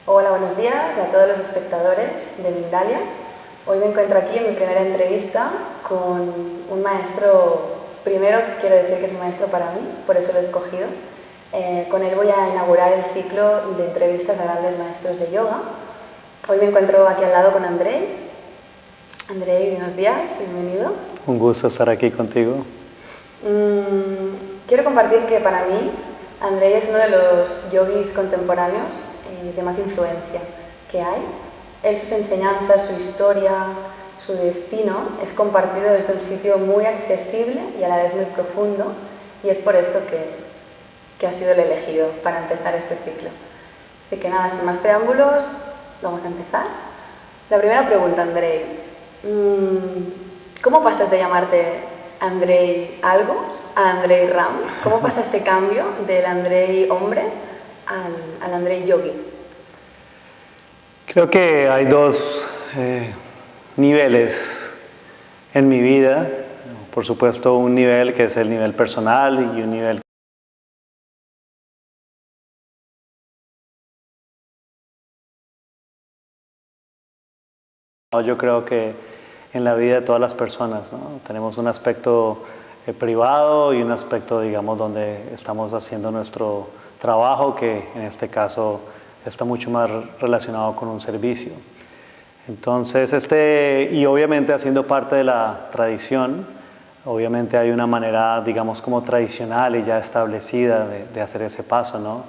Hola, buenos días a todos los espectadores de Mindalia. Hoy me encuentro aquí en mi primera entrevista con un maestro. Primero quiero decir que es un maestro para mí, por eso lo he escogido. Con él voy a inaugurar el ciclo de entrevistas a grandes maestros de yoga. Hoy me encuentro aquí al lado con Andrei. Andrei, buenos días, bienvenido. Un gusto estar aquí contigo. Quiero compartir que para mí Andrei es uno de los yogis contemporáneos de más influencia que hay. Él, sus enseñanzas, su historia, su destino es compartido desde un sitio muy accesible y a la vez muy profundo, y es por esto que ha sido el elegido para empezar este ciclo. Así que nada, sin más preámbulos, vamos a empezar. La primera pregunta, Andrei. ¿Cómo pasas de llamarte Andrei algo a Andrei Ram? ¿Cómo pasa ese cambio del Andrei hombre al Andrei yogi? Creo que hay dos niveles en mi vida. Por supuesto, un nivel que es el nivel personal y un nivel yo creo que en la vida de todas las personas, ¿no? Tenemos un aspecto privado y un aspecto, digamos, donde estamos haciendo nuestro trabajo, que en este caso está mucho más relacionado con un servicio. Entonces, y obviamente haciendo parte de la tradición, obviamente hay una manera, digamos, como tradicional y ya establecida de hacer ese paso, ¿no?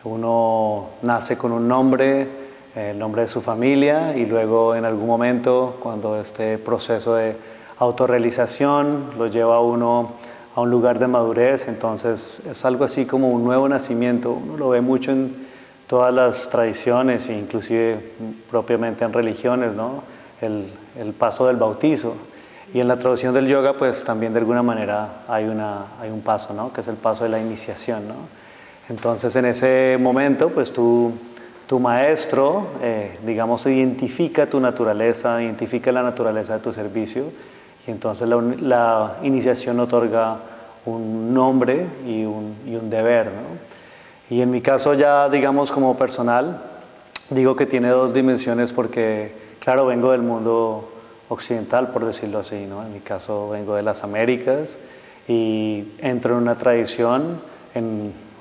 Uno nace con un nombre, el nombre de su familia, y luego en algún momento, cuando este proceso de autorrealización lo lleva a uno a un lugar de madurez, entonces es algo así como un nuevo nacimiento. Uno lo ve mucho en todas las tradiciones e inclusive propiamente en religiones, ¿no? El paso del bautizo. Y en la tradición del yoga, pues también de alguna manera hay un paso, ¿no? Que es el paso de la iniciación, ¿no? Entonces en ese momento, pues tu maestro, digamos, identifica tu naturaleza, identifica la naturaleza de tu servicio, y entonces la iniciación otorga un nombre y un deber, ¿no? Y en mi caso ya, digamos, como personal, digo que tiene dos dimensiones porque, claro, vengo del mundo occidental, por decirlo así, ¿no? En mi caso vengo de las Américas y entro en una tradición,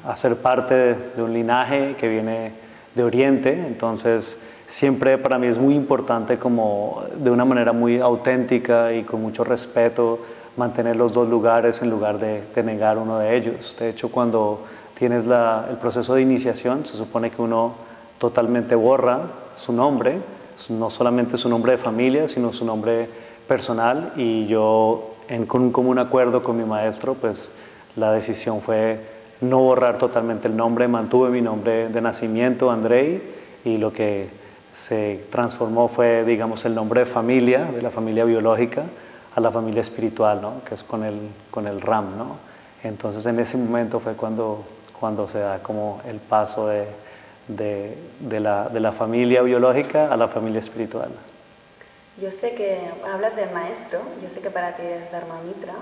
a ser parte de un linaje que viene de Oriente. Entonces siempre para mí es muy importante, como de una manera muy auténtica y con mucho respeto, mantener los dos lugares en lugar de negar uno de ellos. De hecho, cuando tienes el proceso de iniciación, se supone que uno totalmente borra su nombre, no solamente su nombre de familia, sino su nombre personal, y yo, con un común acuerdo con mi maestro, pues la decisión fue no borrar totalmente el nombre. Mantuve mi nombre de nacimiento, Andrei, y lo que se transformó fue, digamos, el nombre de familia, de la familia biológica, a la familia espiritual, ¿no? Que es con el Ram, ¿no? Entonces en ese momento fue cuando se da como el paso de la familia biológica a la familia espiritual. Yo sé que hablas del maestro, yo sé que para ti es Dharma Mitra.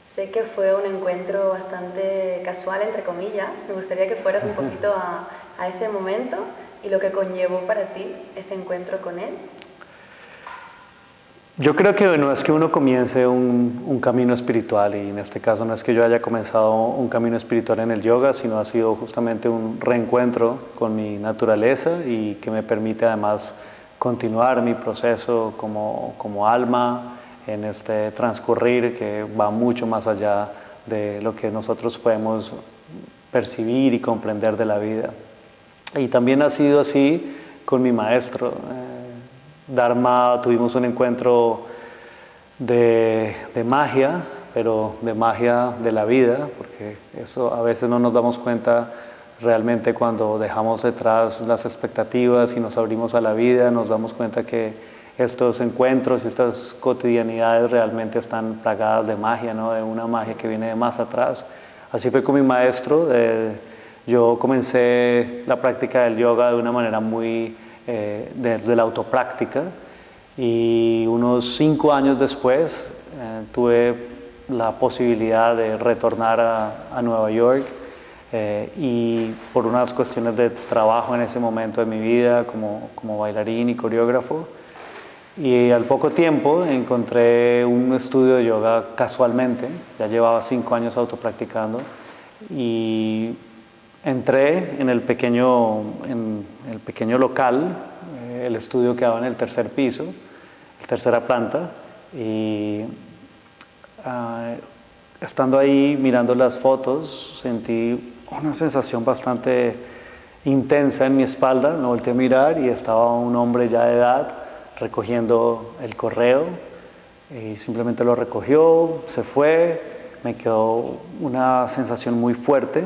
Sé que fue un encuentro bastante casual, entre comillas. Me gustaría que fueras un poquito a ese momento y lo que conllevó para ti ese encuentro con él. Yo creo que no es que uno comience un camino espiritual, y en este caso no es que yo haya comenzado un camino espiritual en el yoga, sino ha sido justamente un reencuentro con mi naturaleza, y que me permite además continuar mi proceso como alma en este transcurrir que va mucho más allá de lo que nosotros podemos percibir y comprender de la vida. Y también ha sido así con mi maestro. Dharma, tuvimos un encuentro de magia, pero de magia de la vida, porque eso a veces no nos damos cuenta realmente cuando dejamos detrás las expectativas y nos abrimos a la vida. Nos damos cuenta que estos encuentros y estas cotidianidades realmente están plagadas de magia, ¿no? De una magia que viene de más atrás. Así fue con mi maestro. Yo comencé la práctica del yoga de una manera muy desde la autopráctica, y unos 5 años después tuve la posibilidad de retornar a Nueva York y por unas cuestiones de trabajo en ese momento de mi vida como bailarín y coreógrafo. Y al poco tiempo encontré un estudio de yoga casualmente, ya llevaba 5 años autopracticando y entré en el pequeño local, el estudio quedaba en el tercer piso, tercera planta, y estando ahí mirando las fotos sentí una sensación bastante intensa en mi espalda. Me volteé a mirar y estaba un hombre ya de edad recogiendo el correo y simplemente lo recogió, se fue, me quedó una sensación muy fuerte.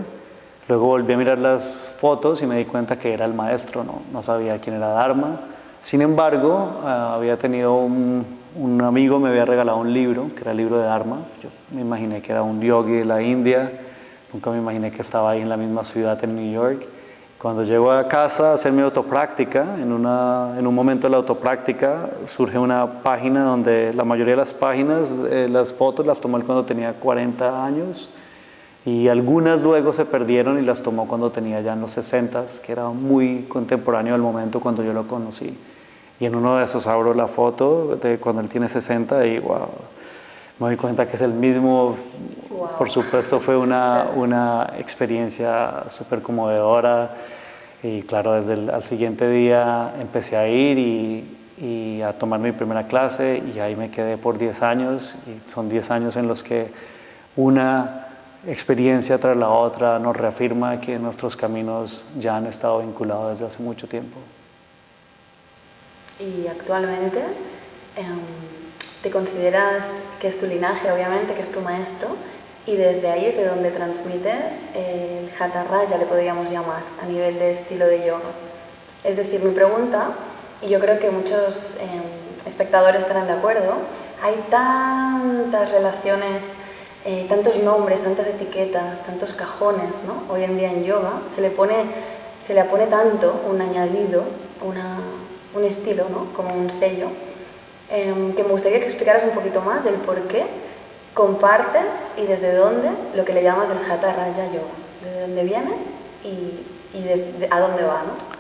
Luego volví a mirar las fotos y me di cuenta que era el maestro, no sabía quién era Dharma. Sin embargo, había tenido un amigo, me había regalado un libro, que era el libro de Dharma. Yo me imaginé que era un yogi de la India, nunca me imaginé que estaba ahí en la misma ciudad en New York. Cuando llego a casa a hacer mi autopráctica, en un momento de la autopráctica surge una página donde la mayoría de las páginas, las fotos las tomó cuando tenía 40 años y algunas luego se perdieron y las tomó cuando tenía ya en los 60, que era muy contemporáneo al momento cuando yo lo conocí. Y en uno de esos abro la foto de cuando él tiene 60 y wow, me doy cuenta que es el mismo. Wow. Por supuesto fue una experiencia súper conmovedora y claro, al siguiente día empecé a ir y a tomar mi primera clase y ahí me quedé por 10 años y son 10 años en los que una experiencia tras la otra nos reafirma que nuestros caminos ya han estado vinculados desde hace mucho tiempo. Y actualmente te consideras que es tu linaje, obviamente, que es tu maestro, y desde ahí es de donde transmites el Hatha Raja, le podríamos llamar, a nivel de estilo de yoga. Es decir, mi pregunta, y yo creo que muchos espectadores estarán de acuerdo, hay tantas relaciones, tantos nombres, tantas etiquetas, tantos cajones, ¿no? Hoy en día en yoga se le pone tanto un añadido, un estilo, ¿no? Como un sello, que me gustaría que explicaras un poquito más del por qué compartes y desde dónde lo que le llamas el Hatha Raja Yoga, de dónde viene y a dónde va, ¿no?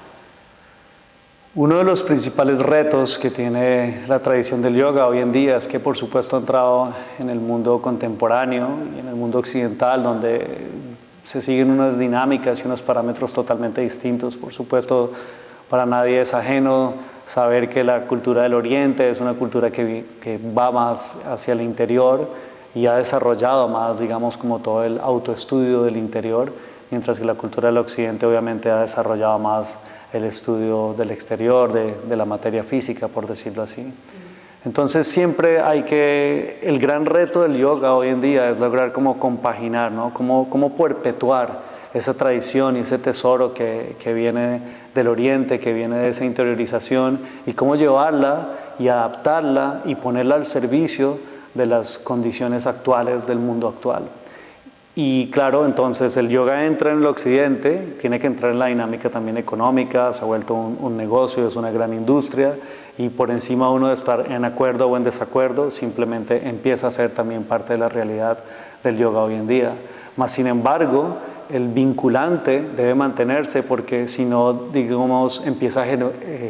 Uno de los principales retos que tiene la tradición del yoga hoy en día es que por supuesto ha entrado en el mundo contemporáneo y en el mundo occidental donde se siguen unas dinámicas y unos parámetros totalmente distintos. Por supuesto, para nadie es ajeno saber que la cultura del Oriente es una cultura que va más hacia el interior y ha desarrollado más, digamos, como todo el autoestudio del interior, mientras que la cultura del Occidente obviamente ha desarrollado más el estudio del exterior, de la materia física, por decirlo así. Entonces siempre el gran reto del yoga hoy en día es lograr como compaginar, ¿no? Cómo perpetuar esa tradición y ese tesoro que viene del Oriente, que viene de esa interiorización, y cómo llevarla y adaptarla y ponerla al servicio de las condiciones actuales del mundo actual. Y claro, entonces el yoga entra en el occidente, tiene que entrar en la dinámica también económica, se ha vuelto un negocio, es una gran industria, y por encima uno de estar en acuerdo o en desacuerdo, simplemente empieza a ser también parte de la realidad del yoga hoy en día. Mas sin embargo, el vinculante debe mantenerse porque si no, digamos, empieza a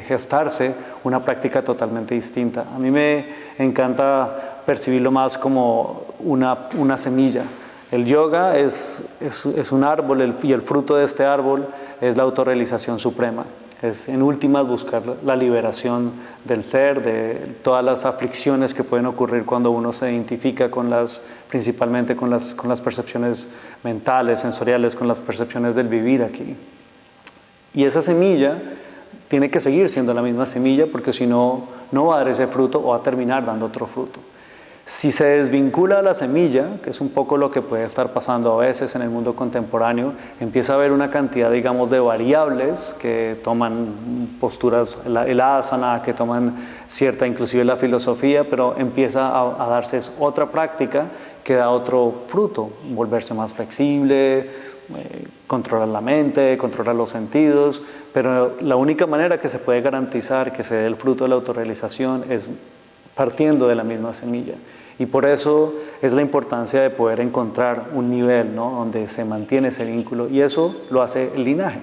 gestarse una práctica totalmente distinta. A mí me encanta percibirlo más como una semilla. El yoga es un árbol y el fruto de este árbol es la autorrealización suprema. Es en últimas buscar la liberación del ser, de todas las aflicciones que pueden ocurrir cuando uno se identifica principalmente con las percepciones mentales, sensoriales, con las percepciones del vivir aquí. Y esa semilla tiene que seguir siendo la misma semilla porque si no, no va a dar ese fruto o va a terminar dando otro fruto. Si se desvincula la semilla, que es un poco lo que puede estar pasando a veces en el mundo contemporáneo, empieza a haber una cantidad, digamos, de variables que toman posturas, el asana, que toman cierta, inclusive la filosofía, pero empieza a darse otra práctica que da otro fruto, volverse más flexible, controlar la mente, controlar los sentidos, pero la única manera que se puede garantizar que se dé el fruto de la autorrealización es partiendo de la misma semilla. Y por eso es la importancia de poder encontrar un nivel, ¿no?, donde se mantiene ese vínculo, y eso lo hace el linaje.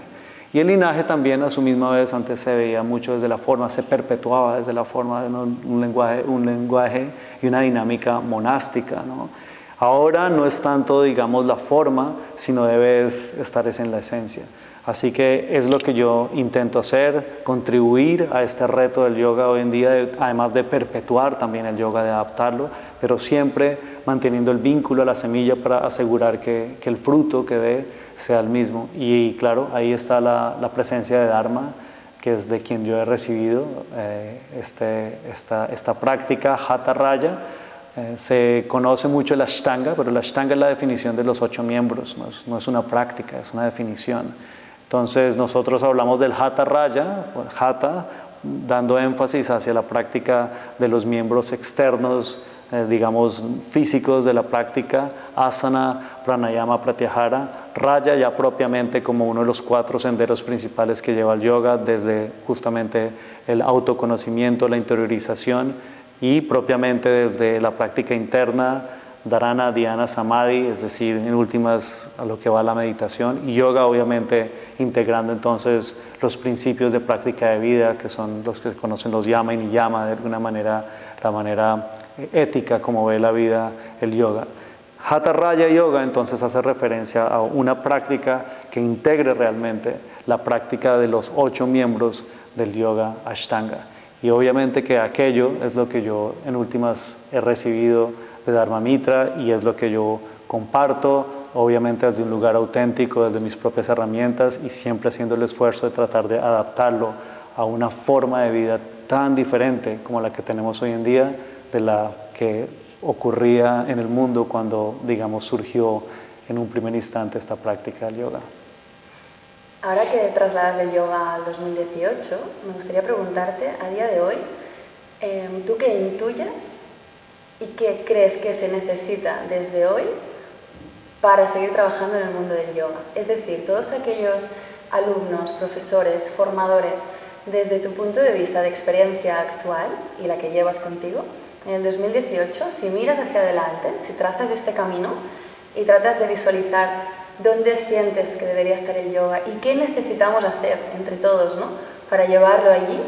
Y el linaje también a su misma vez, antes se veía mucho desde la forma, se perpetuaba desde la forma de un lenguaje y una dinámica monástica, ¿no? Ahora no es tanto, digamos, la forma, sino debes estar en la esencia. Así que es lo que yo intento hacer, contribuir a este reto del yoga hoy en día, además de perpetuar también el yoga, de adaptarlo, pero siempre manteniendo el vínculo a la semilla para asegurar que el fruto que dé sea el mismo. Y claro, ahí está la presencia de Dharma, que es de quien yo he recibido esta práctica, Hatha Raya. Se conoce mucho el Ashtanga, pero el Ashtanga es la definición de los 8 miembros, no es una práctica, es una definición. Entonces nosotros hablamos del Hatha Raya, Hatha, dando énfasis hacia la práctica de los miembros externos, digamos físicos de la práctica, Asana, Pranayama, Pratyahara, Raya ya propiamente como uno de los 4 senderos principales que lleva el yoga, desde justamente el autoconocimiento, la interiorización, y propiamente desde la práctica interna, Dharana, Dhyana, Samadhi, es decir, en últimas a lo que va la meditación, y yoga obviamente integrando entonces los principios de práctica de vida, que son los que se conocen los yama y niyama, de alguna manera la manera ética como ve la vida el yoga. Hatha Raya Yoga entonces hace referencia a una práctica que integre realmente la práctica de los 8 miembros del yoga Ashtanga. Y obviamente que aquello es lo que yo en últimas he recibido de Dharma Mitra, y es lo que yo comparto, obviamente desde un lugar auténtico, desde mis propias herramientas, y siempre haciendo el esfuerzo de tratar de adaptarlo a una forma de vida tan diferente como la que tenemos hoy en día, de la que ocurría en el mundo cuando, digamos, surgió en un primer instante esta práctica del yoga. Ahora que trasladas el yoga al 2018, me gustaría preguntarte, a día de hoy, ¿tú qué intuyes y qué crees que se necesita desde hoy para seguir trabajando en el mundo del yoga? Es decir, todos aquellos alumnos, profesores, formadores, desde tu punto de vista de experiencia actual y la que llevas contigo, en el 2018, si miras hacia adelante, si trazas este camino y tratas de visualizar dónde sientes que debería estar el yoga y qué necesitamos hacer entre todos, ¿no?, para llevarlo allí,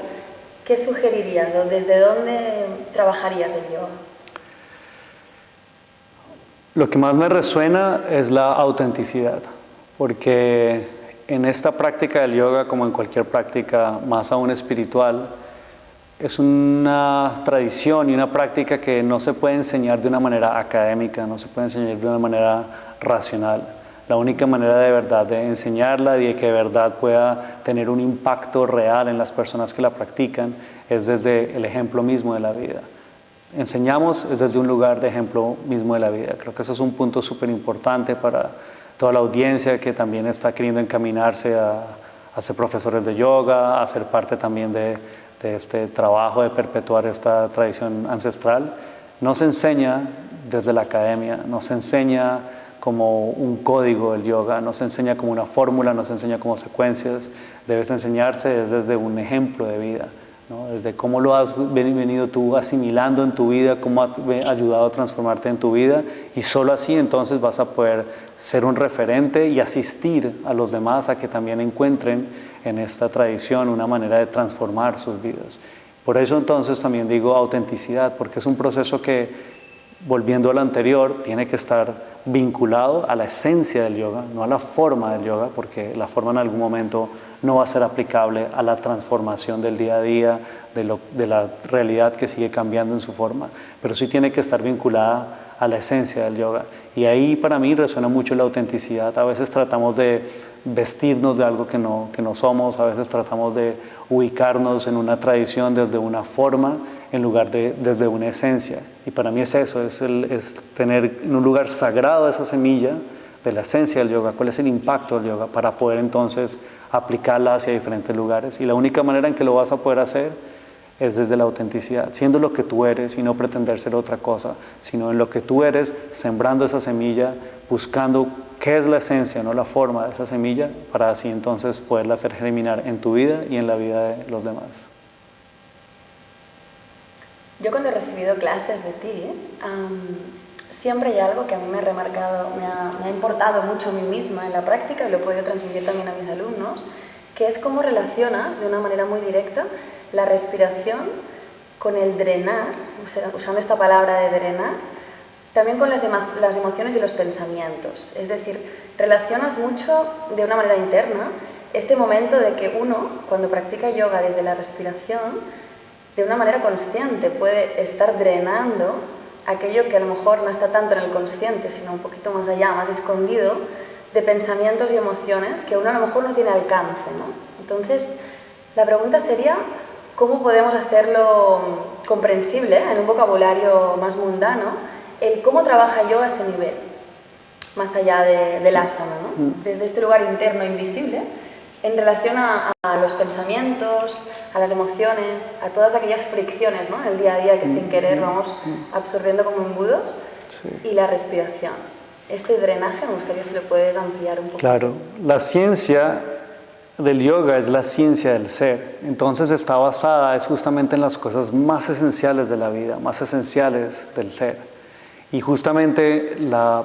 ¿qué sugerirías o desde dónde trabajarías el yoga? Lo que más me resuena es la autenticidad, porque en esta práctica del yoga, como en cualquier práctica más aún espiritual, es una tradición y una práctica que no se puede enseñar de una manera académica, no se puede enseñar de una manera racional. La única manera de verdad de enseñarla y de que de verdad pueda tener un impacto real en las personas que la practican es desde el ejemplo mismo de la vida. Enseñamos es desde un lugar de ejemplo mismo de la vida. Creo que eso es un punto súper importante para toda la audiencia que también está queriendo encaminarse a ser profesores de yoga, a ser parte también de este trabajo de perpetuar esta tradición ancestral. No se enseña desde la academia, no se enseña como un código del yoga, no se enseña como una fórmula, no se enseña como secuencias, debes enseñarse desde un ejemplo de vida, ¿no? Desde cómo lo has venido tú asimilando en tu vida, cómo ha ayudado a transformarte en tu vida, y solo así entonces vas a poder ser un referente y asistir a los demás a que también encuentren en esta tradición una manera de transformar sus vidas. Por eso entonces también digo autenticidad, porque es un proceso que, volviendo al anterior, tiene que estar vinculado a la esencia del yoga, no a la forma del yoga, porque la forma en algún momento no va a ser aplicable a la transformación del día a día, de la realidad que sigue cambiando en su forma, pero sí tiene que estar vinculada a la esencia del yoga. Y ahí para mí resuena mucho la autenticidad. A veces tratamos de vestirnos de algo que no somos, a veces tratamos de ubicarnos en una tradición desde una forma en lugar de desde una esencia. Y para mí es eso, es tener en un lugar sagrado esa semilla de la esencia del yoga, cuál es el impacto del yoga, para poder entonces aplicarla hacia diferentes lugares. Y la única manera en que lo vas a poder hacer es desde la autenticidad, siendo lo que tú eres y no pretender ser otra cosa, sino en lo que tú eres, sembrando esa semilla, buscando qué es la esencia, no la forma de esa semilla, para así entonces poderla hacer germinar en tu vida y en la vida de los demás. Yo cuando he recibido clases de ti, siempre hay algo que a mí me ha remarcado, me ha importado mucho a mí misma en la práctica y lo he podido transmitir también a mis alumnos, que es cómo relacionas de una manera muy directa la respiración con el drenar, usando esta palabra de drenar, también con las emociones y los pensamientos. Es decir, relacionas mucho de una manera interna este momento de que uno, cuando practica yoga desde la respiración, de una manera consciente puede estar drenando aquello que a lo mejor no está tanto en el consciente, sino un poquito más allá, más escondido, de pensamientos y emociones que uno a lo mejor no tiene alcance, ¿no? Entonces, la pregunta sería, ¿cómo podemos hacerlo comprensible en un vocabulario más mundano, el cómo trabaja yoga a ese nivel, más allá del asana, ¿no? Desde este lugar interno invisible, en relación a los pensamientos, a las emociones, a todas aquellas fricciones, ¿no?, en el día a día que sin querer vamos absorbiendo como embudos, y la respiración. Este drenaje me gustaría si lo puedes ampliar un poco. Claro, la ciencia del yoga es la ciencia del ser, entonces está basada es justamente en las cosas más esenciales de la vida, más esenciales del ser, y justamente la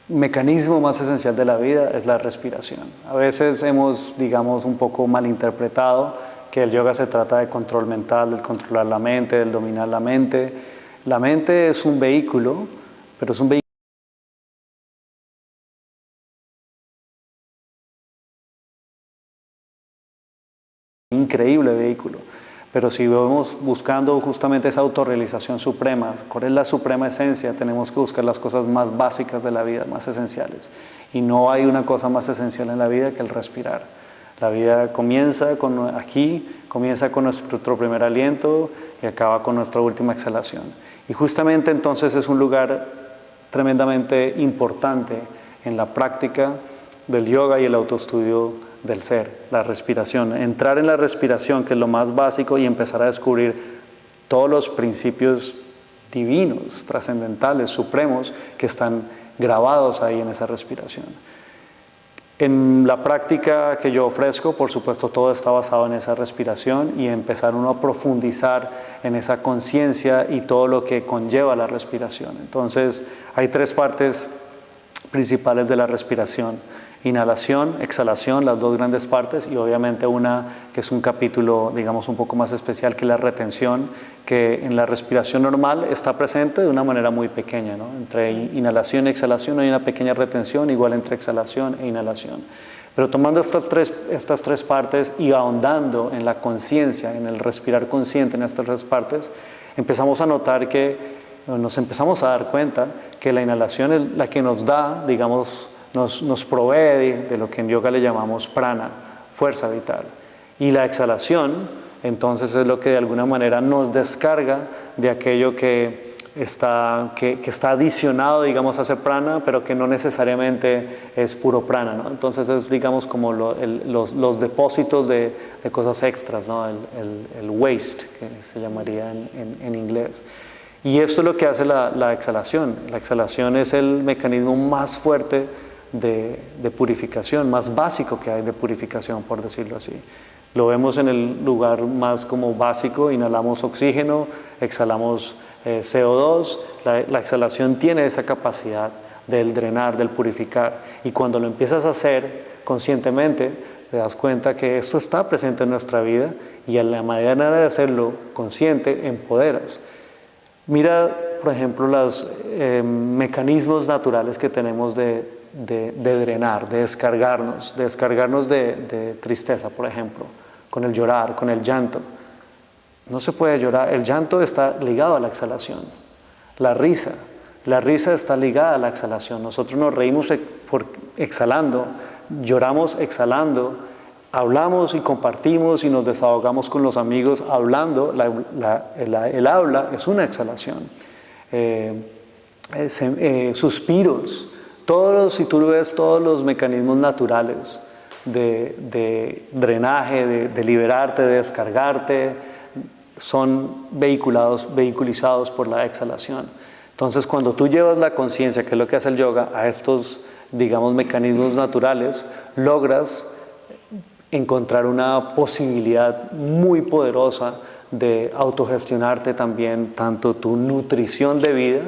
mecanismo más esencial de la vida es la respiración. A veces hemos, digamos, un poco malinterpretado que el yoga se trata de control mental, del controlar la mente, del dominar la mente. La mente es un vehículo, pero es un vehículo increíble vehículo. Pero si vamos buscando justamente esa autorrealización suprema, ¿cuál es la suprema esencia? Tenemos que buscar las cosas más básicas de la vida, más esenciales. Y no hay una cosa más esencial en la vida que el respirar. La vida comienza comienza con nuestro primer aliento y acaba con nuestra última exhalación. Y justamente entonces es un lugar tremendamente importante en la práctica del yoga y el autoestudio del ser, la respiración. Entrar en la respiración, que es lo más básico, y empezar a descubrir todos los principios divinos, trascendentales, supremos, que están grabados ahí en esa respiración. En la práctica que yo ofrezco, por supuesto, todo está basado en esa respiración y empezar uno a profundizar en esa conciencia y todo lo que conlleva la respiración. Entonces, hay tres partes principales de la respiración: inhalación, exhalación, las dos grandes partes, y obviamente una que es un capítulo, digamos, un poco más especial, que es la retención, que en la respiración normal está presente de una manera muy pequeña, ¿no? Entre inhalación y exhalación hay una pequeña retención, igual entre exhalación e inhalación. Pero tomando estas tres partes y ahondando en la conciencia, en el respirar consciente en estas tres partes, empezamos a notar nos empezamos a dar cuenta que la inhalación es la que nos da, digamos, nos provee de lo que en yoga le llamamos prana, fuerza vital. Y la exhalación, entonces, es lo que de alguna manera nos descarga de aquello que está adicionado, digamos, a ese prana, pero que no necesariamente es puro prana, ¿no? Entonces es, digamos, como los depósitos de cosas extras, ¿no? El waste, que se llamaría en inglés. Y esto es lo que hace la exhalación. La exhalación es el mecanismo más fuerte de purificación, más básico que hay de purificación, por decirlo así. Lo vemos en el lugar más como básico: inhalamos oxígeno, exhalamos CO2. La exhalación tiene esa capacidad del drenar, del purificar, y cuando lo empiezas a hacer conscientemente, te das cuenta que esto está presente en nuestra vida, y a la manera de hacerlo consciente, empoderas. Mira, por ejemplo, los mecanismos naturales que tenemos de drenar, de descargarnos de tristeza, por ejemplo, con el llorar, con el llanto. No se puede llorar, el llanto está ligado a la exhalación. La risa está ligada a la exhalación. Nosotros nos reímos exhalando, lloramos exhalando, hablamos y compartimos y nos desahogamos con los amigos hablando. El habla es una exhalación. Suspiros. Si tú ves todos los mecanismos naturales de drenaje, de liberarte, de descargarte, son vehiculizados por la exhalación. Entonces, cuando tú llevas la conciencia, que es lo que hace el yoga, a estos, digamos, mecanismos naturales, logras encontrar una posibilidad muy poderosa de autogestionarte también, tanto tu nutrición de vida,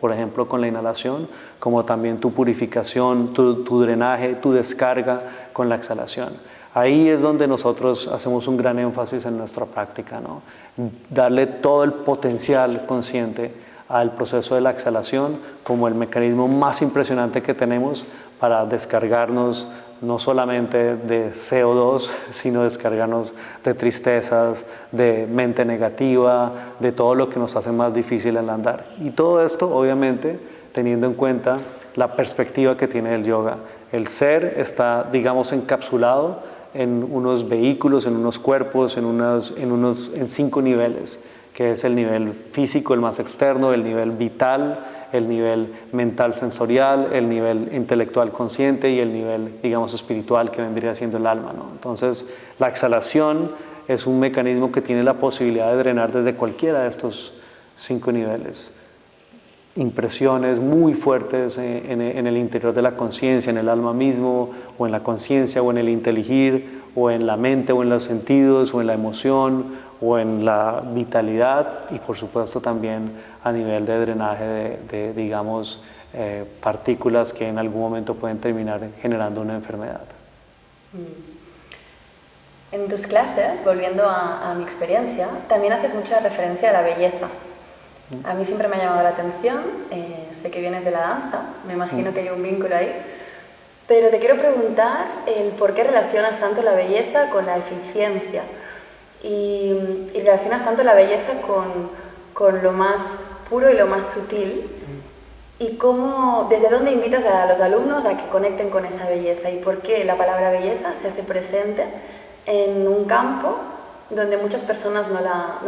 por ejemplo con la inhalación, como también tu purificación, tu drenaje, tu descarga con la exhalación. Ahí es donde nosotros hacemos un gran énfasis en nuestra práctica, ¿no? Darle todo el potencial consciente al proceso de la exhalación como el mecanismo más impresionante que tenemos para descargarnos no solamente de CO2, sino descargarnos de tristezas, de mente negativa, de todo lo que nos hace más difícil el andar. Y todo esto, obviamente, teniendo en cuenta la perspectiva que tiene el yoga. El ser está, digamos, encapsulado en unos vehículos, en unos cuerpos, en 5 niveles, que es el nivel físico, el más externo, el nivel vital, el nivel mental sensorial, el nivel intelectual consciente y el nivel, digamos, espiritual, que vendría siendo el alma, ¿no? Entonces, la exhalación es un mecanismo que tiene la posibilidad de drenar desde cualquiera de estos 5 niveles. Impresiones muy fuertes en el interior de la conciencia, en el alma mismo, o en la conciencia, o en el inteligir, o en la mente, o en los sentidos, o en la emoción, o en la vitalidad, y por supuesto también a nivel de drenaje de digamos, partículas que en algún momento pueden terminar generando una enfermedad. En tus clases, volviendo a mi experiencia, también haces mucha referencia a la belleza. A mí siempre me ha llamado la atención, sé que vienes de la danza, me imagino que hay un vínculo ahí, pero te quiero preguntar el por qué relacionas tanto la belleza con la eficiencia y relacionas tanto la belleza con lo más puro y lo más sutil, y cómo, desde dónde invitas a los alumnos a que conecten con esa belleza y por qué la palabra belleza se hace presente en un campo donde muchas personas no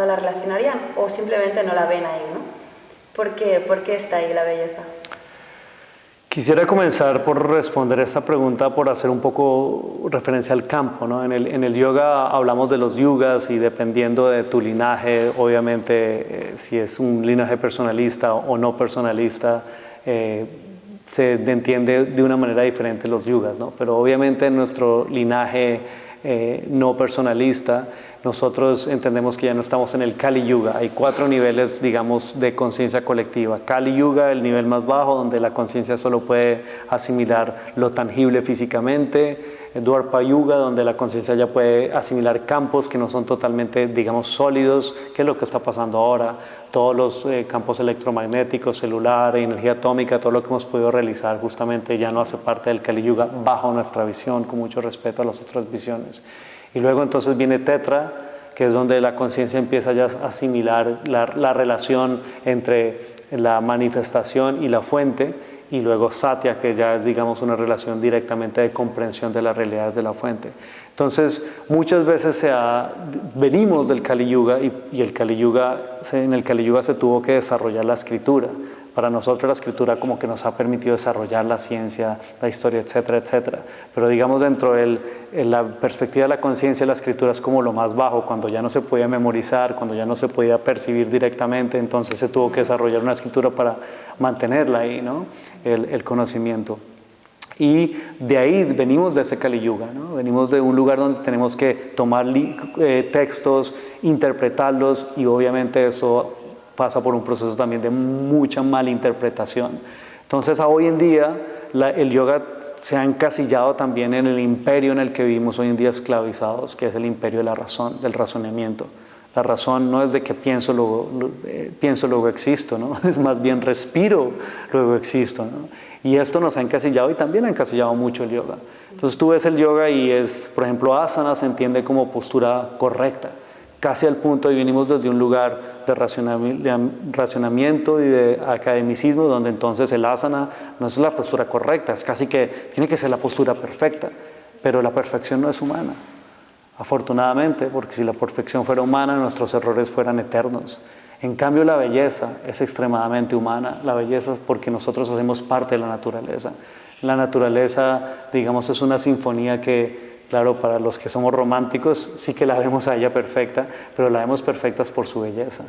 la relacionarían o simplemente no la ven ahí, ¿no? ¿Por qué está ahí la belleza? Quisiera comenzar por responder esa pregunta por hacer un poco referencia al campo, ¿no? En el yoga hablamos de los yugas y dependiendo de tu linaje, obviamente si es un linaje personalista o no personalista, se entiende de una manera diferente los yugas, ¿no? Pero obviamente en nuestro linaje no personalista, nosotros entendemos que ya no estamos en el Kali Yuga. Hay 4 niveles, digamos, de conciencia colectiva. Kali Yuga, el nivel más bajo, donde la conciencia solo puede asimilar lo tangible físicamente. Dwapara Yuga, donde la conciencia ya puede asimilar campos que no son totalmente, digamos, sólidos, que es lo que está pasando ahora. Todos los campos electromagnéticos, celular, energía atómica, todo lo que hemos podido realizar justamente ya no hace parte del Kali Yuga bajo nuestra visión, con mucho respeto a las otras visiones. Y luego entonces viene Tetra, que es donde la conciencia empieza ya a asimilar la relación entre la manifestación y la fuente, y luego Satya, que ya es, digamos, una relación directamente de comprensión de las realidades de la fuente. Entonces, muchas veces venimos del Kali Yuga y en el Kali Yuga se tuvo que desarrollar la escritura. Para nosotros la escritura como que nos ha permitido desarrollar la ciencia, la historia, etcétera, etcétera. Pero digamos dentro de la perspectiva de la conciencia, la escritura es como lo más bajo, cuando ya no se podía memorizar, cuando ya no se podía percibir directamente, entonces se tuvo que desarrollar una escritura para mantenerla ahí, ¿no? El conocimiento. Y de ahí venimos de ese Kali Yuga, ¿no? Venimos de un lugar donde tenemos que tomar textos, interpretarlos, y obviamente eso pasa por un proceso también de mucha malinterpretación. Entonces, hoy en día, el yoga se ha encasillado también en el imperio en el que vivimos hoy en día esclavizados, que es el imperio de la razón, del razonamiento. La razón no es de que pienso, luego existo, ¿no? Es más bien respiro, luego existo, ¿no? Y esto nos ha encasillado y también ha encasillado mucho el yoga. Entonces tú ves el yoga y es, por ejemplo, asana se entiende como postura correcta, casi al punto, y venimos desde un lugar de racionamiento y de academicismo, donde entonces el asana no es la postura correcta, es casi que tiene que ser la postura perfecta, pero la perfección no es humana, afortunadamente, porque si la perfección fuera humana, nuestros errores fueran eternos. En cambio, la belleza es extremadamente humana. La belleza es porque nosotros hacemos parte de la naturaleza. La naturaleza, digamos, es una sinfonía que, claro, para los que somos románticos, sí que la vemos a ella perfecta, pero la vemos perfecta por su belleza.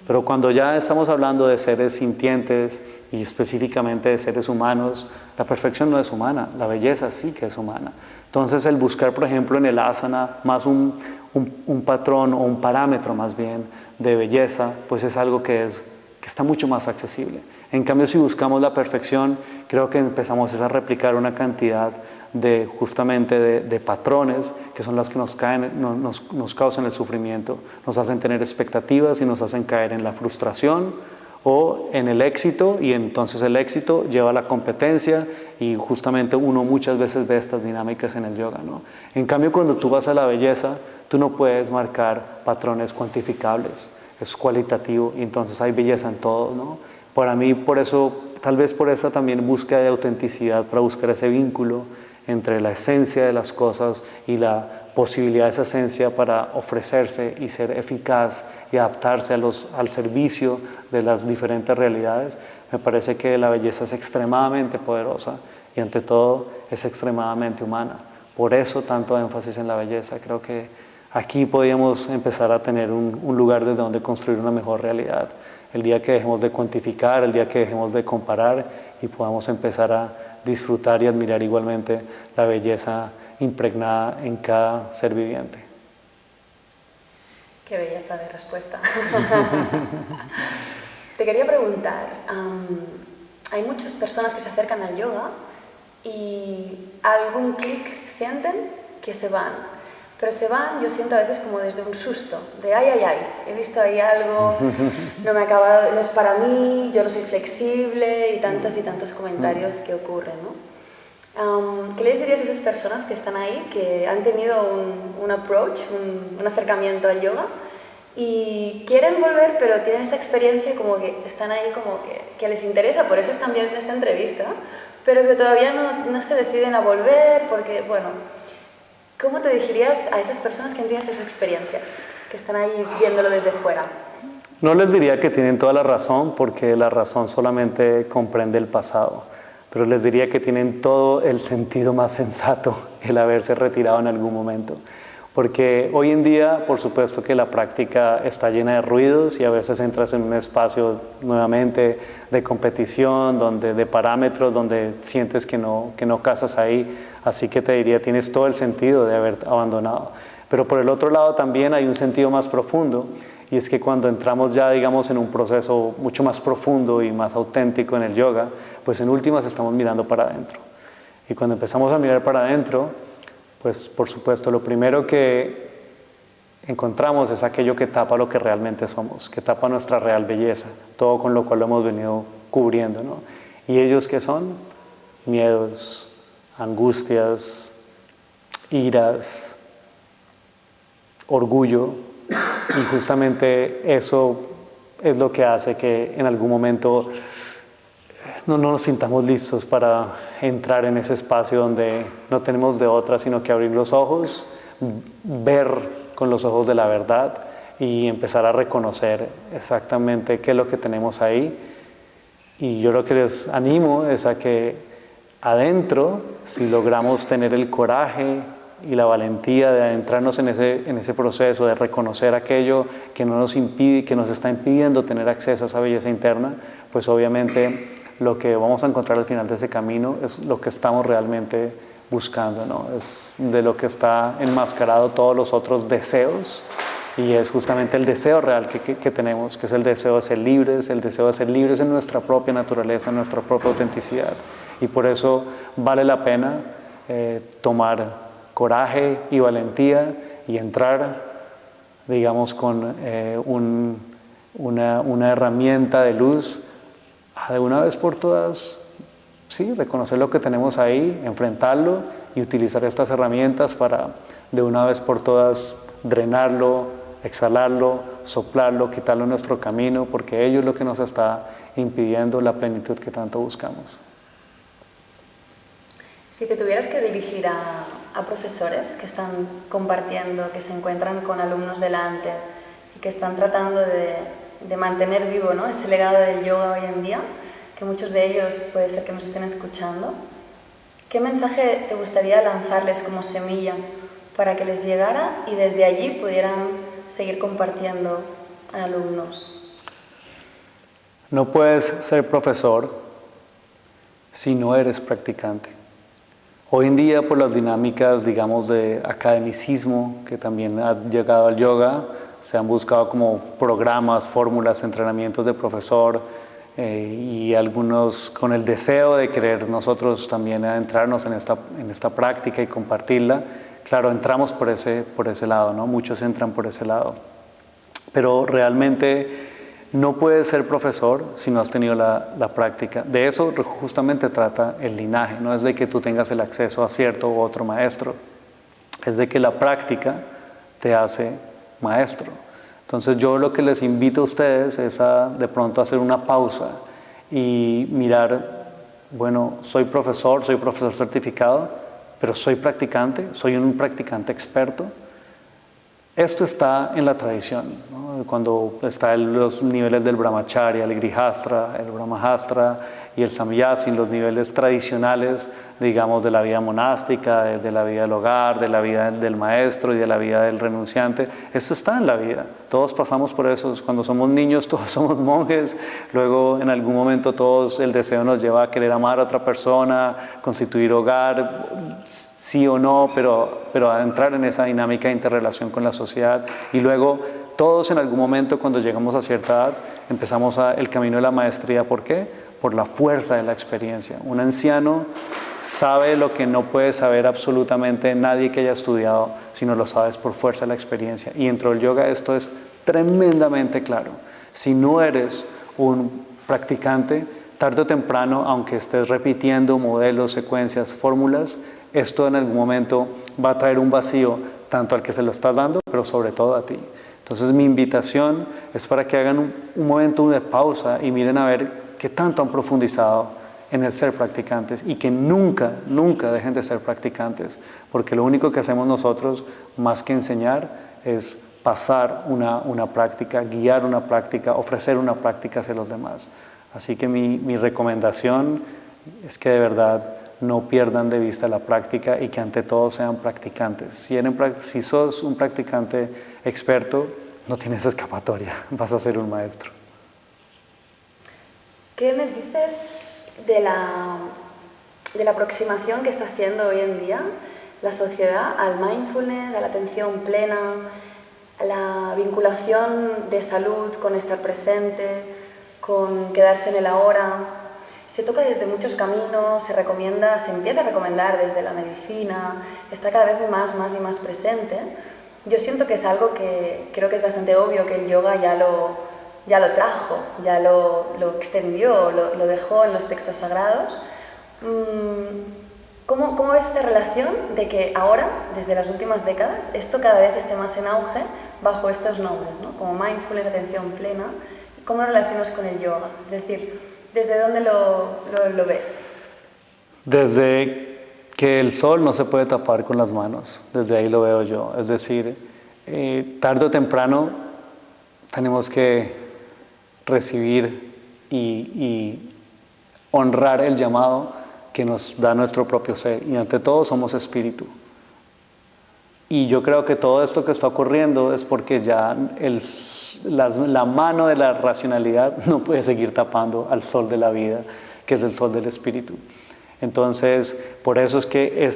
Pero cuando ya estamos hablando de seres sintientes y específicamente de seres humanos, la perfección no es humana, la belleza sí que es humana. Entonces, el buscar, por ejemplo, en el asana más un un patrón o un parámetro más bien de belleza, pues es algo que está mucho más accesible. En cambio, si buscamos la perfección, creo que empezamos a replicar una cantidad justamente de patrones que son las que nos causan el sufrimiento, nos hacen tener expectativas y nos hacen caer en la frustración o en el éxito, y entonces el éxito lleva a la competencia, y justamente uno muchas veces ve estas dinámicas en el yoga, ¿no? En cambio, cuando tú vas a la belleza, tú no puedes marcar patrones cuantificables, es cualitativo, y entonces hay belleza en todo, ¿no? Para mí, por eso, tal vez por esa también búsqueda de autenticidad, para buscar ese vínculo entre la esencia de las cosas y la posibilidad de esa esencia para ofrecerse y ser eficaz y adaptarse al servicio de las diferentes realidades. Me parece que la belleza es extremadamente poderosa y ante todo es extremadamente humana. Por eso tanto énfasis en la belleza. Creo que aquí podríamos empezar a tener un lugar desde donde construir una mejor realidad. El día que dejemos de cuantificar, el día que dejemos de comparar y podamos empezar a disfrutar y admirar igualmente la belleza impregnada en cada ser viviente. Qué belleza de respuesta. Te quería preguntar, hay muchas personas que se acercan al yoga y algún clic sienten que se van, pero se van, yo siento a veces como desde un susto, de ay, he visto ahí algo, no es para mí, yo no soy flexible, y tantos comentarios que ocurren, ¿no? ¿Qué les dirías a esas personas que están ahí, que han tenido un approach, un acercamiento al yoga y quieren volver, pero tienen esa experiencia como que están ahí como que les interesa, por eso están viendo esta entrevista, pero que todavía no se deciden a volver porque, bueno, ¿cómo te dirigirías a esas personas que han tenido esas experiencias, que están ahí viéndolo desde fuera? No les diría que tienen toda la razón, porque la razón solamente comprende el pasado, pero les diría que tienen todo el sentido más sensato el haberse retirado en algún momento. Porque hoy en día, por supuesto que la práctica está llena de ruidos y a veces entras en un espacio nuevamente de competición, de parámetros, donde sientes que no casas ahí. Así que te diría, tienes todo el sentido de haber abandonado. Pero por el otro lado también hay un sentido más profundo, y es que cuando entramos ya, digamos, en un proceso mucho más profundo y más auténtico en el yoga, pues en últimas estamos mirando para adentro. Y cuando empezamos a mirar para adentro, pues por supuesto lo primero que encontramos es aquello que tapa lo que realmente somos, que tapa nuestra real belleza, todo con lo cual lo hemos venido cubriendo, ¿no? ¿Y ellos qué son? Miedos, angustias, iras, orgullo, y justamente eso es lo que hace que en algún momento no nos sintamos listos para entrar en ese espacio donde no tenemos de otra sino que abrir los ojos, ver con los ojos de la verdad y empezar a reconocer exactamente qué es lo que tenemos ahí. Y yo lo que les animo es a que adentro, si logramos tener el coraje y la valentía de adentrarnos en ese proceso, de reconocer aquello que nos está impidiendo tener acceso a esa belleza interna, pues obviamente lo que vamos a encontrar al final de ese camino es lo que estamos realmente buscando, ¿no? Es de lo que está enmascarado todos los otros deseos, y es justamente el deseo real que tenemos, que es el deseo de ser libres, el deseo de ser libres en nuestra propia naturaleza, en nuestra propia autenticidad. Y por eso vale la pena tomar coraje y valentía y entrar, digamos, con una herramienta de luz, de una vez por todas, sí, reconocer lo que tenemos ahí, enfrentarlo y utilizar estas herramientas para de una vez por todas drenarlo, exhalarlo, soplarlo, quitarlo de nuestro camino, porque ello es lo que nos está impidiendo la plenitud que tanto buscamos. Si te tuvieras que dirigir a profesores que están compartiendo, que se encuentran con alumnos delante y que están tratando de mantener vivo, ¿no?, ese legado del yoga hoy en día, que muchos de ellos puede ser que nos estén escuchando, ¿qué mensaje te gustaría lanzarles como semilla para que les llegara y desde allí pudieran seguir compartiendo a alumnos? No puedes ser profesor si no eres practicante. Hoy en día, por las dinámicas, digamos, de academicismo que también ha llegado al yoga, se han buscado como programas, fórmulas, entrenamientos de profesor y algunos con el deseo de querer nosotros también adentrarnos en esta práctica y compartirla. Claro, entramos por ese lado, ¿no? Muchos entran por ese lado. Pero realmente no puedes ser profesor si no has tenido la práctica. De eso justamente trata el linaje, no es de que tú tengas el acceso a cierto u otro maestro, es de que la práctica te hace maestro. Entonces yo lo que les invito a ustedes es de pronto hacer una pausa y mirar, bueno, soy profesor certificado, pero soy practicante, soy un practicante experto. Esto está en la tradición, ¿no? Cuando están los niveles del brahmacharya, el grihastra, el brahmajastra y el samyasin, los niveles tradicionales, digamos, de la vida monástica, de la vida del hogar, de la vida del maestro y de la vida del renunciante. Esto está en la vida, todos pasamos por eso. Cuando somos niños todos somos monjes, luego en algún momento todos el deseo nos lleva a querer amar a otra persona, constituir hogar, sí o no, pero a entrar en esa dinámica de interrelación con la sociedad. Y luego todos en algún momento, cuando llegamos a cierta edad, empezamos el camino de la maestría. ¿Por qué? Por la fuerza de la experiencia. Un anciano sabe lo que no puede saber absolutamente nadie que haya estudiado, sino lo sabes por fuerza de la experiencia. Y dentro del yoga esto es tremendamente claro. Si no eres un practicante, tarde o temprano, aunque estés repitiendo modelos, secuencias, fórmulas, esto en algún momento va a traer un vacío tanto al que se lo estás dando, pero sobre todo a ti. Entonces mi invitación es para que hagan un momento de pausa y miren a ver qué tanto han profundizado en el ser practicantes y que nunca, nunca dejen de ser practicantes, porque lo único que hacemos nosotros, más que enseñar, es pasar una práctica, guiar una práctica, ofrecer una práctica hacia los demás. Así que mi recomendación es que de verdad no pierdan de vista la práctica y que ante todo sean practicantes. Si sos un practicante experto, no tienes escapatoria, vas a ser un maestro. ¿Qué me dices de la aproximación que está haciendo hoy en día la sociedad al mindfulness, a la atención plena, a la vinculación de salud con estar presente, con quedarse en el ahora? Se toca desde muchos caminos, se empieza a recomendar desde la medicina, está cada vez más y más presente. Yo siento que es algo que creo que es bastante obvio que el yoga ya lo trajo, ya lo extendió, lo dejó en los textos sagrados. ¿Cómo ves esta relación de que ahora, desde las últimas décadas, esto cada vez esté más en auge bajo estos nombres, ¿no? Como mindfulness, atención plena? ¿Cómo lo relacionas con el yoga? Es decir, ¿desde dónde lo ves? Desde que el sol no se puede tapar con las manos, desde ahí lo veo yo. Es decir, tarde o temprano tenemos que recibir y honrar el llamado que nos da nuestro propio ser. Y ante todo somos espíritu. Y yo creo que todo esto que está ocurriendo es porque ya la mano de la racionalidad no puede seguir tapando al sol de la vida, que es el sol del espíritu. Entonces, por eso es que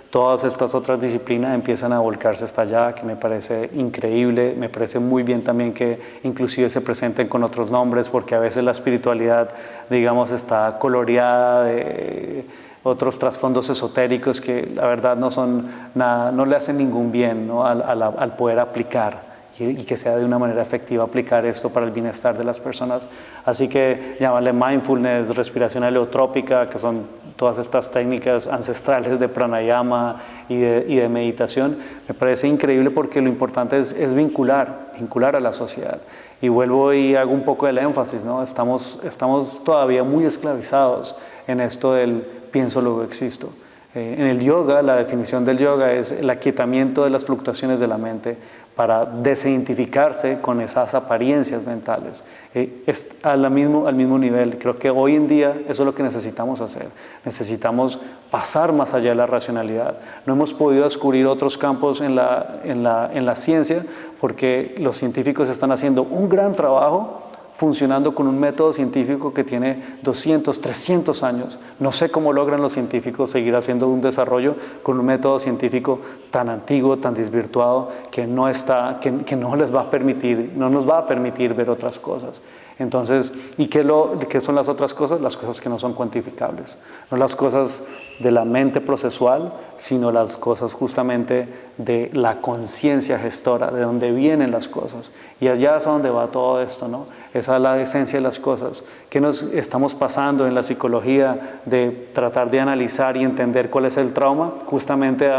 todas estas otras disciplinas empiezan a volcarse hasta allá, que me parece increíble. Me parece muy bien también que inclusive se presenten con otros nombres, porque a veces la espiritualidad, digamos, está coloreada de otros trasfondos esotéricos que la verdad no son nada, no le hacen ningún bien, ¿no? al poder aplicar y que sea de una manera efectiva aplicar esto para el bienestar de las personas. Así que llamarle mindfulness, respiración heliotrópica, que son todas estas técnicas ancestrales de pranayama y de meditación, me parece increíble porque lo importante es vincular a la sociedad. Y vuelvo y hago un poco el énfasis, ¿no? Estamos todavía muy esclavizados en esto del pienso, luego existo. En el yoga, la definición del yoga es el aquietamiento de las fluctuaciones de la mente para desidentificarse con esas apariencias mentales. Es al mismo nivel. Creo que hoy en día eso es lo que necesitamos hacer. Necesitamos pasar más allá de la racionalidad. No hemos podido descubrir otros campos en la ciencia porque los científicos están haciendo un gran trabajo funcionando con un método científico que tiene 200, 300 años. No sé cómo logran los científicos seguir haciendo un desarrollo con un método científico tan antiguo, tan desvirtuado, que no les va a permitir, no nos va a permitir ver otras cosas. Entonces, ¿y qué son las otras cosas? Las cosas que no son cuantificables. No las cosas de la mente procesual, sino las cosas justamente de la conciencia gestora, de donde vienen las cosas. Y allá es a donde va todo esto, ¿no? Esa es la esencia de las cosas. ¿Qué nos estamos pasando en la psicología de tratar de analizar y entender cuál es el trauma? Justamente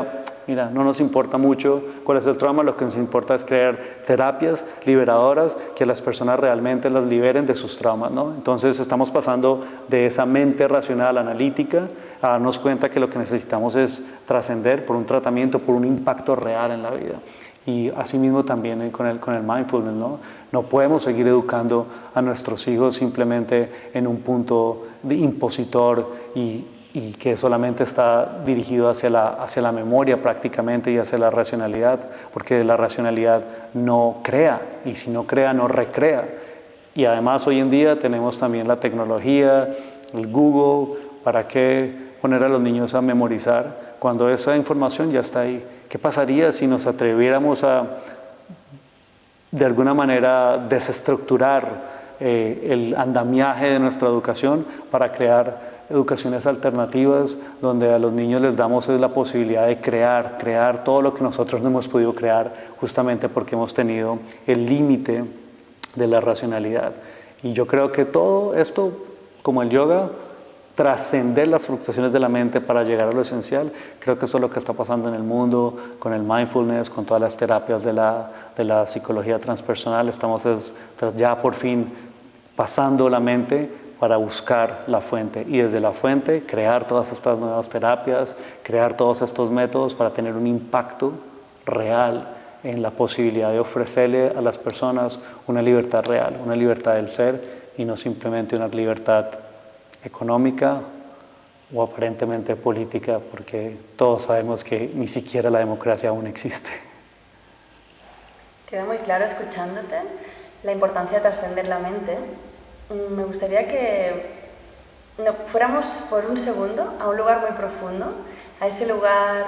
mira, no nos importa mucho cuál es el trauma, lo que nos importa es crear terapias liberadoras que las personas realmente las liberen de sus traumas, ¿no? Entonces estamos pasando de esa mente racional, analítica, a darnos cuenta que lo que necesitamos es trascender por un tratamiento, por un impacto real en la vida. Y asimismo también con el mindfulness, ¿no? No podemos seguir educando a nuestros hijos simplemente en un punto de impositor y que solamente está dirigido hacia la memoria prácticamente y hacia la racionalidad, porque la racionalidad no crea, y si no crea, no recrea. Y además hoy en día tenemos también la tecnología, el Google, ¿para qué poner a los niños a memorizar cuando esa información ya está ahí? ¿Qué pasaría si nos atreviéramos a, de alguna manera, desestructurar el andamiaje de nuestra educación para crear educaciones alternativas donde a los niños les damos la posibilidad de crear todo lo que nosotros no hemos podido crear justamente porque hemos tenido el límite de la racionalidad? Y yo creo que todo esto, como el yoga, trascender las fluctuaciones de la mente para llegar a lo esencial, creo que eso es lo que está pasando en el mundo, con el mindfulness, con todas las terapias de la psicología transpersonal. Estamos ya por fin pasando la mente para buscar la fuente y desde la fuente crear todas estas nuevas terapias, crear todos estos métodos para tener un impacto real en la posibilidad de ofrecerle a las personas una libertad real, una libertad del ser y no simplemente una libertad económica o aparentemente política, porque todos sabemos que ni siquiera la democracia aún existe. Queda muy claro escuchándote la importancia de trascender la mente. Me gustaría que fuéramos por un segundo a un lugar muy profundo, a ese lugar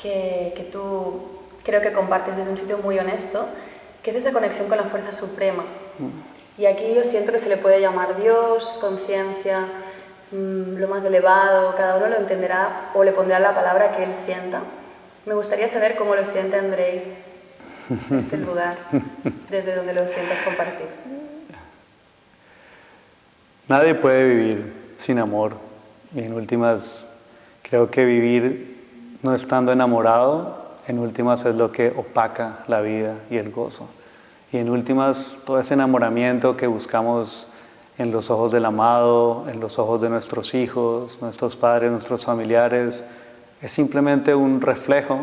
que tú creo que compartes desde un sitio muy honesto, que es esa conexión con la fuerza suprema. Y aquí yo siento que se le puede llamar Dios, conciencia, lo más elevado, cada uno lo entenderá o le pondrá la palabra que él sienta. Me gustaría saber cómo lo siente Andrei, este lugar, desde donde lo sientas compartir. Nadie puede vivir sin amor. Y en últimas, creo que vivir no estando enamorado, en últimas es lo que opaca la vida y el gozo. Y en últimas, todo ese enamoramiento que buscamos en los ojos del amado, en los ojos de nuestros hijos, nuestros padres, nuestros familiares, es simplemente un reflejo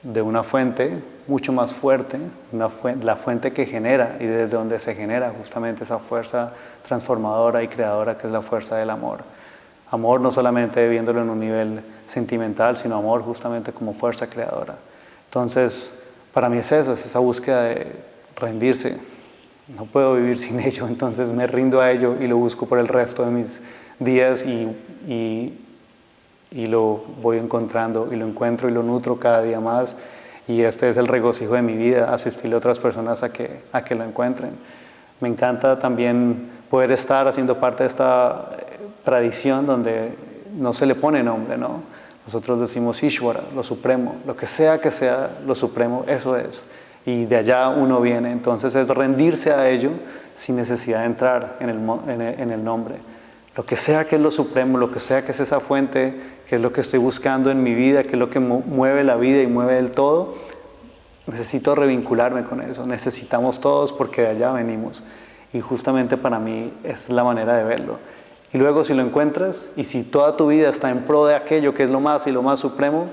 de una fuente mucho más fuerte, la fuente que genera y desde donde se genera justamente esa fuerza transformadora y creadora que es la fuerza del amor. Amor no solamente viéndolo en un nivel sentimental, sino amor justamente como fuerza creadora. Entonces, para mí es eso, es esa búsqueda de rendirse. No puedo vivir sin ello, entonces me rindo a ello y lo busco por el resto de mis días y lo voy encontrando y lo encuentro y lo nutro cada día más. Y este es el regocijo de mi vida, asistirle a otras personas a que lo encuentren. Me encanta también poder estar haciendo parte de esta tradición donde no se le pone nombre, ¿no? Nosotros decimos Ishvara, lo supremo, lo que sea lo supremo, eso es. Y de allá uno viene, entonces es rendirse a ello sin necesidad de entrar en el nombre. Lo que sea que es lo supremo, lo que sea que es esa fuente, que es lo que estoy buscando en mi vida, que es lo que mueve la vida y mueve el todo, necesito revincularme con eso. Necesitamos todos porque de allá venimos. Y justamente para mí es la manera de verlo. Y luego si lo encuentras y si toda tu vida está en pro de aquello que es lo más y lo más supremo,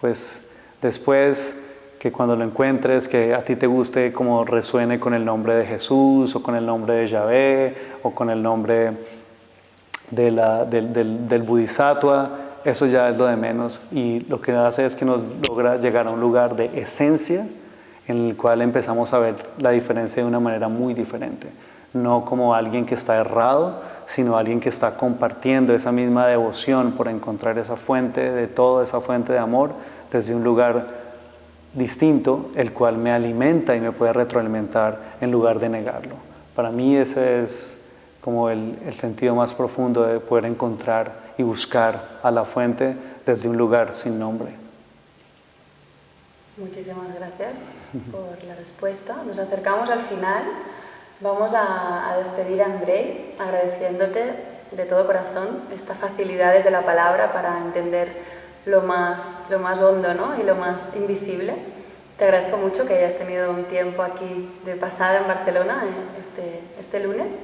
pues después que cuando lo encuentres, que a ti te guste como resuene con el nombre de Jesús o con el nombre de Yahvé o con el nombre del Bodhisattva, eso ya es lo de menos y lo que hace es que nos logra llegar a un lugar de esencia en el cual empezamos a ver la diferencia de una manera muy diferente. no como alguien que está errado, sino alguien que está compartiendo esa misma devoción por encontrar esa fuente de todo, esa fuente de amor, desde un lugar distinto, el cual me alimenta y me puede retroalimentar en lugar de negarlo. Para mí ese es como el sentido más profundo de poder encontrar y buscar a la fuente desde un lugar sin nombre. Muchísimas gracias por la respuesta. Nos acercamos al final. Vamos a despedir a Andrei agradeciéndote de todo corazón esta facilidad desde la palabra para entender lo más hondo, ¿no? Y lo más invisible. Te agradezco mucho que hayas tenido un tiempo aquí de pasada en Barcelona este lunes.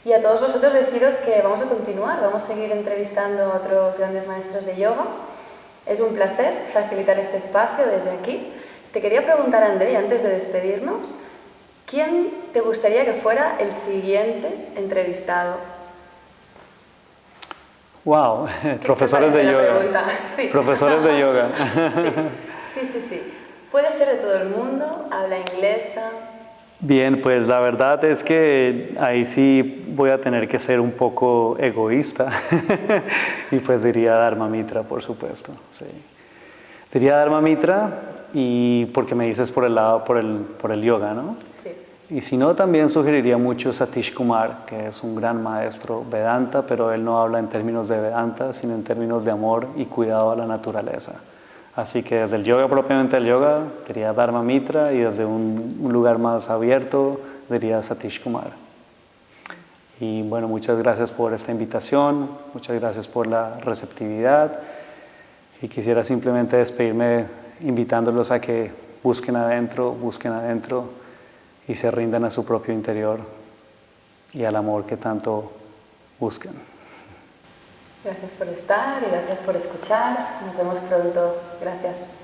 Y a todos vosotros deciros que vamos a continuar, vamos a seguir entrevistando a otros grandes maestros de yoga. Es un placer facilitar este espacio desde aquí. Te quería preguntar, Andrei, antes de despedirnos, ¿quién te gustaría que fuera el siguiente entrevistado? Wow, profesores de yoga. Sí. Profesores de yoga. Sí. Puede ser de todo el mundo, habla inglesa. Bien, pues la verdad es que ahí sí voy a tener que ser un poco egoísta y pues diría Dharma Mitra, por supuesto. Sí. Diría Dharma Mitra y porque me dices por el lado, por el yoga, ¿no? Sí. Y si no, también sugeriría mucho Satish Kumar, que es un gran maestro Vedanta, pero él no habla en términos de Vedanta, sino en términos de amor y cuidado a la naturaleza. Así que desde el yoga, propiamente el yoga, diría Dharma Mitra, y desde un lugar más abierto, diría Satish Kumar. Y bueno, muchas gracias por esta invitación, muchas gracias por la receptividad, y quisiera simplemente despedirme invitándolos a que busquen adentro, y se rindan a su propio interior y al amor que tanto buscan. Gracias por estar y gracias por escuchar. Nos vemos pronto. Gracias.